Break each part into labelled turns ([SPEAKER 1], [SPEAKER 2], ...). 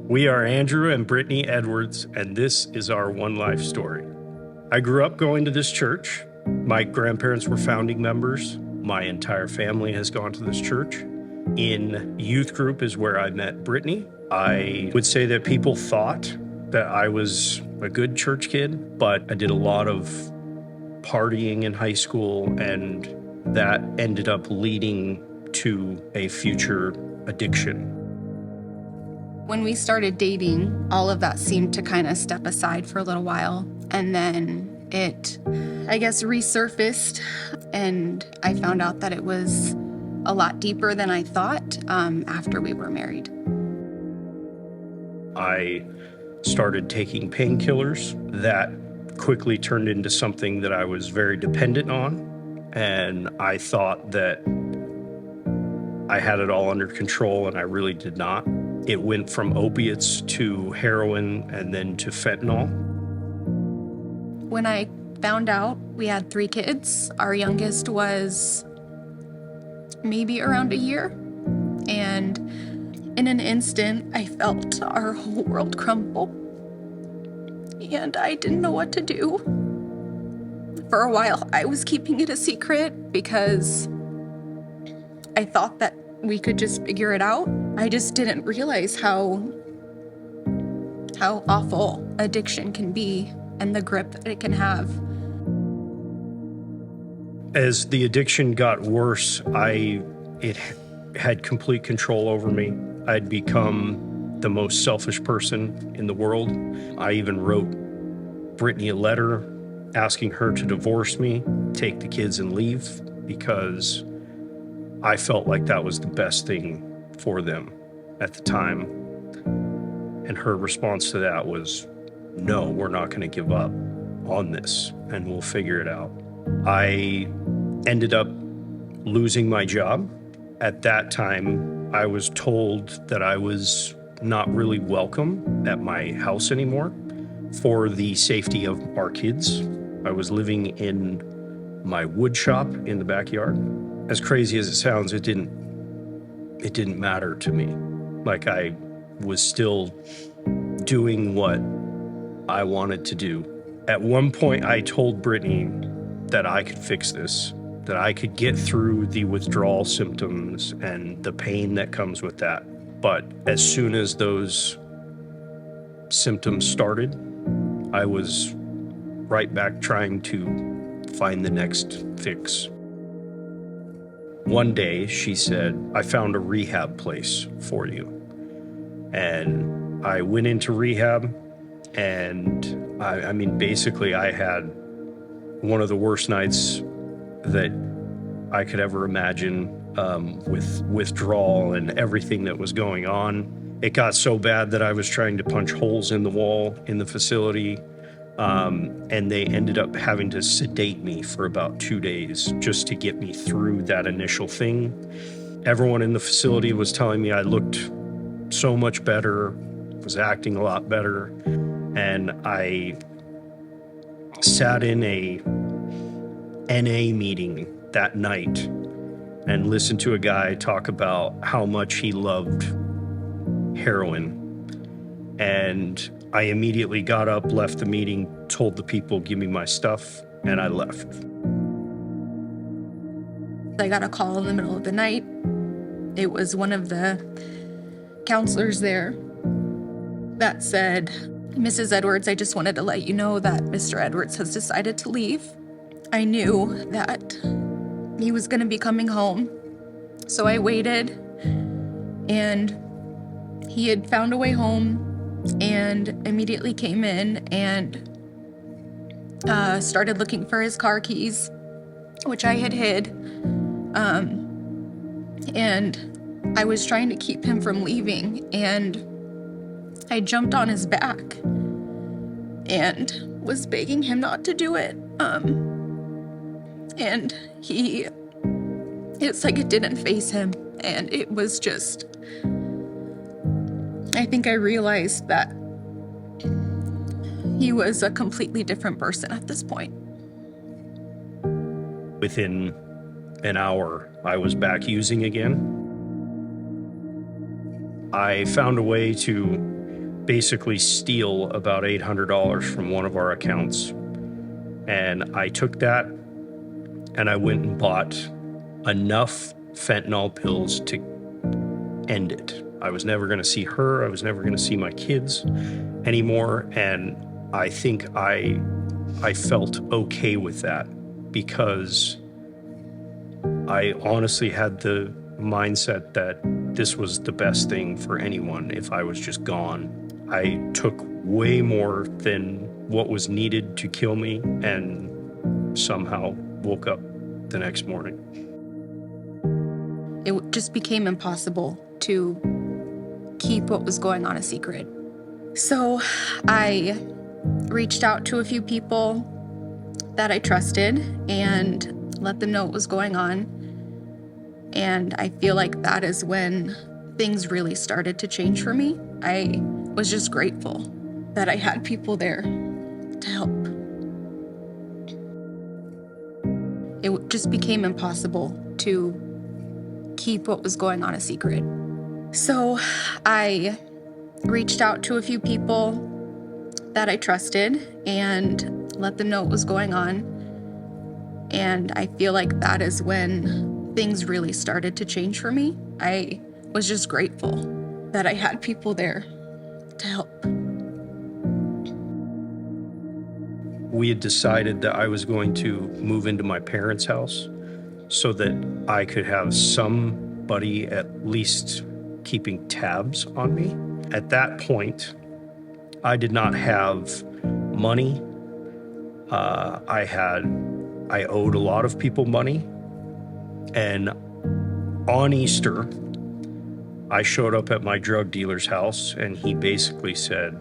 [SPEAKER 1] We are Andrew and Brittnie Edwards, and this is our one life story. I grew up going to this church. My grandparents were founding members. My entire family has gone to this church. In youth group is where I met Brittnie. I would say that people thought that I was a good church kid, but I did a lot of partying in high school, and that ended up leading to a future addiction.
[SPEAKER 2] When we started dating, all of that seemed to kind of step aside for a little while. And then it, I guess, resurfaced. And I found out that it was a lot deeper than I thought after we were married.
[SPEAKER 1] I started taking painkillers. That quickly turned into something that I was very dependent on. And I thought that I had it all under control, and I really did not. It went from opiates to heroin and then to fentanyl.
[SPEAKER 2] When I found out, we had 3 kids. Our youngest was maybe around a year. And in an instant, I felt our whole world crumble. And I didn't know what to do. For a while, I was keeping it a secret because I thought that we could just figure it out. I just didn't realize how awful addiction can be and the grip that it can have.
[SPEAKER 1] As the addiction got worse, it had complete control over me. I'd become the most selfish person in the world. I even wrote Brittnie a letter asking her to divorce me, take the kids and leave, because I felt like that was the best thing for them at the time. And her response to that was, no, we're not going to give up on this, and we'll figure it out. I ended up losing my job. At that time, I was told that I was not really welcome at my house anymore for the safety of our kids. I was living in my wood shop in the backyard. As crazy as it sounds, it didn't matter to me. Like, I was still doing what I wanted to do. At one point, I told Brittnie that I could fix this, that I could get through the withdrawal symptoms and the pain that comes with that. But as soon as those symptoms started, I was right back trying to find the next fix. One day she said, I found a rehab place for you. And I went into rehab, and I mean, basically I had one of the worst nights that I could ever imagine, with withdrawal and everything that was going on. It got so bad that I was trying to punch holes in the wall in the facility. And they ended up having to sedate me for about 2 days just to get me through that initial thing. Everyone in the facility was telling me I looked so much better, was acting a lot better. And I sat in a NA meeting that night and listened to a guy talk about how much he loved heroin. And I immediately got up, left the meeting, told the people, give me my stuff, and I left.
[SPEAKER 2] I got a call in the middle of the night. It was one of the counselors there that said, Mrs. Edwards, I just wanted to let you know that Mr. Edwards has decided to leave. I knew that he was going to be coming home, so I waited, and he had found a way home and immediately came in and started looking for his car keys, which I had hid. And I was trying to keep him from leaving, and I jumped on his back and was begging him not to do it. And it's like it didn't faze him, and it was just, I think I realized that he was a completely different person at this point.
[SPEAKER 1] Within an hour, I was back using again. I found a way to basically steal about $800 from one of our accounts. And I took that and I went and bought enough fentanyl pills to end it. I was never going to see her. I was never going to see my kids anymore. And I think I felt okay with that because I honestly had the mindset that this was the best thing for anyone if I was just gone. I took way more than what was needed to kill me and somehow woke up the next morning.
[SPEAKER 2] It just became impossible to keep what was going on a secret. So I reached out to a few people that I trusted and let them know what was going on. And I feel like that is when things really started to change for me. I was just grateful that I had people there to help. It just became impossible to keep what was going on a secret. So I reached out to a few people that I trusted and let them know what was going on. And I feel like that is when things really started to change for me. I was just grateful that I had people there to help.
[SPEAKER 1] We had decided that I was going to move into my parents' house so that I could have somebody at least keeping tabs on me. At that point, I did not have money. I owed a lot of people money. And on Easter, I showed up at my drug dealer's house and he basically said,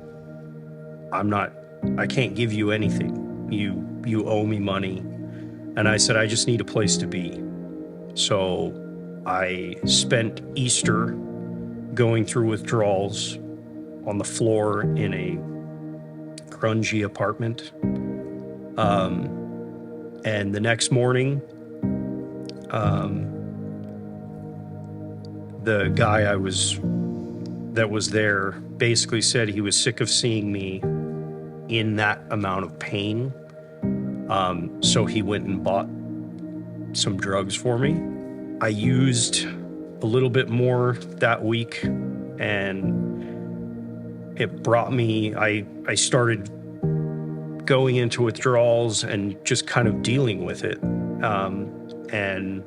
[SPEAKER 1] I can't give you anything. You owe me money. And I said, I just need a place to be. So I spent Easter going through withdrawals on the floor in a grungy apartment. And the next morning, the guy that was there basically said he was sick of seeing me in that amount of pain. So he went and bought some drugs for me. I used a little bit more that week and it brought me, I started going into withdrawals and just kind of dealing with it. And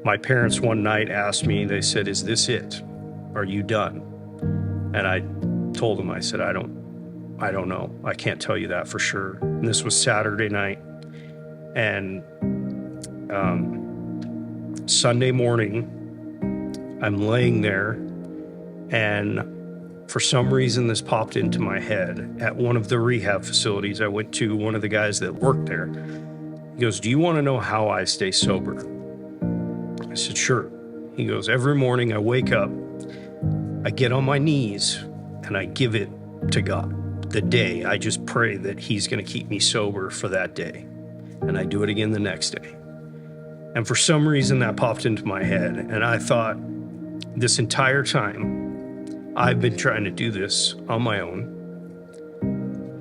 [SPEAKER 1] my parents one night asked me, they said, "Is this it? Are you done?" And I told them, I said, I don't know. I can't tell you that for sure. And this was Saturday night. And Sunday morning, I'm laying there, and for some reason this popped into my head. At one of the rehab facilities I went to, one of the guys that worked there, he goes, "Do you want to know how I stay sober?" I said, "Sure." He goes, "Every morning I wake up, I get on my knees and I give it to God. The day, I just pray that he's going to keep me sober for that day. And I do it again the next day." And for some reason that popped into my head. And I thought, this entire time, I've been trying to do this on my own.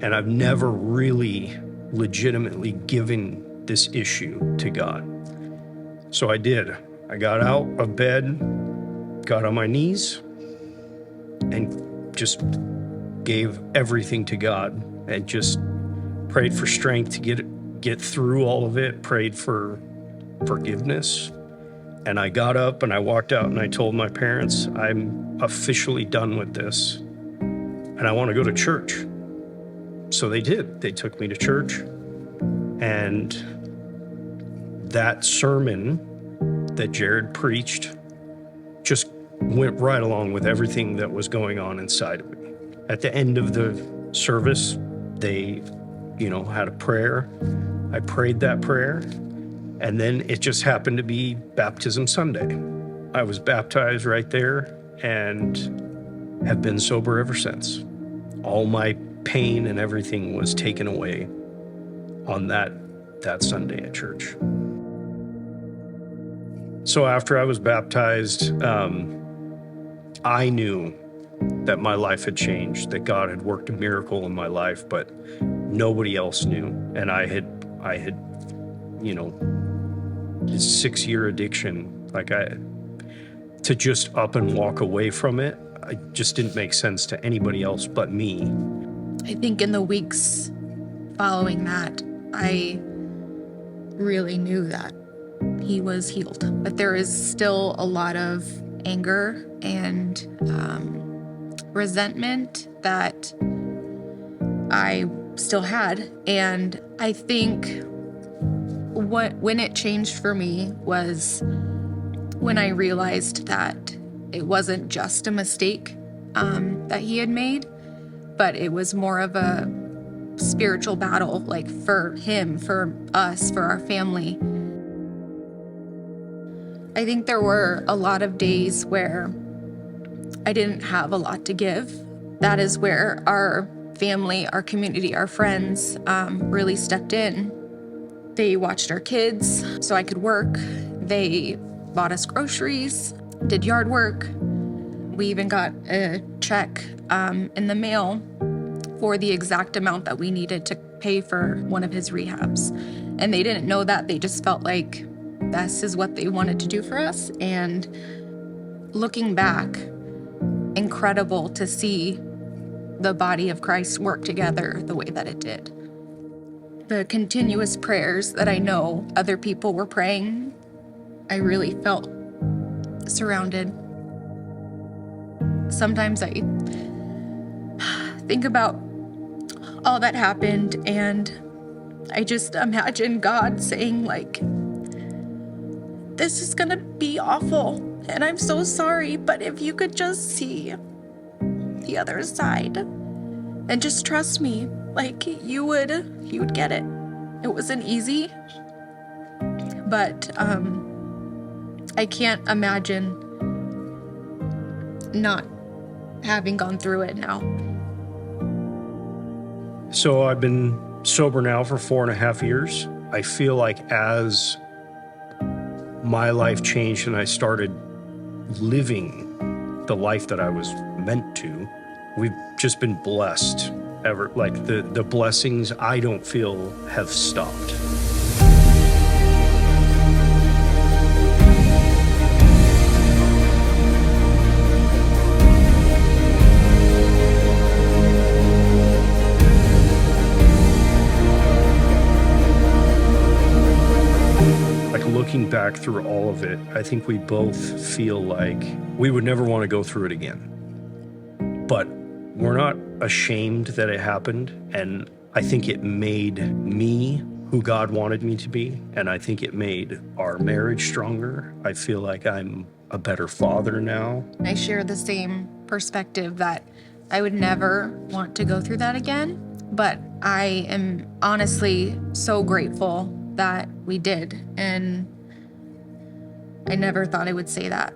[SPEAKER 1] And I've never really legitimately given this issue to God. So I did. I got out of bed, got on my knees, and just gave everything to God and just prayed for strength to get through all of it, prayed for forgiveness. And I got up and I walked out and I told my parents, I'm officially done with this and I want to go to church. So they did. They took me to church, and that sermon that Jared preached just went right along with everything that was going on inside of me. At the end of the service, they, had a prayer. I prayed that prayer, and then it just happened to be Baptism Sunday. I was baptized right there and have been sober ever since. All my pain and everything was taken away on that Sunday at church. So after I was baptized, I knew that my life had changed, that God had worked a miracle in my life, but nobody else knew. And I had, this 6-year addiction, to just up and walk away from it, it just didn't make sense to anybody else but me.
[SPEAKER 2] I think in the weeks following that, I really knew that he was healed. But there is still a lot of anger and resentment that I still had. And I think when it changed for me was when I realized that it wasn't just a mistake that he had made, but it was more of a spiritual battle, like for him, for us, for our family. I think there were a lot of days where I didn't have a lot to give. That is where our family, our community, our friends really stepped in. They watched our kids so I could work. They bought us groceries, did yard work. We even got a check in the mail for the exact amount that we needed to pay for one of his rehabs. And they didn't know that. They just felt like this is what they wanted to do for us. And looking back, incredible to see the body of Christ work together the way that it did. The continuous prayers that I know other people were praying, I really felt surrounded. Sometimes I think about all that happened and I just imagine God saying, like, this is gonna be awful and I'm so sorry, but if you could just see the other side and just trust me, like you would get it. It wasn't easy, but I can't imagine not having gone through it now.
[SPEAKER 1] So I've been sober now for 4.5 years. I feel like as my life changed and I started living the life that I was meant to, we've just been blessed ever. Like the blessings I don't feel have stopped. Looking back through all of it, I think we both feel like we would never want to go through it again. But we're not ashamed that it happened, and I think it made me who God wanted me to be, and I think it made our marriage stronger. I feel like I'm a better father now.
[SPEAKER 2] I share the same perspective that I would never want to go through that again, but I am honestly so grateful that we did, and I never thought I would say that.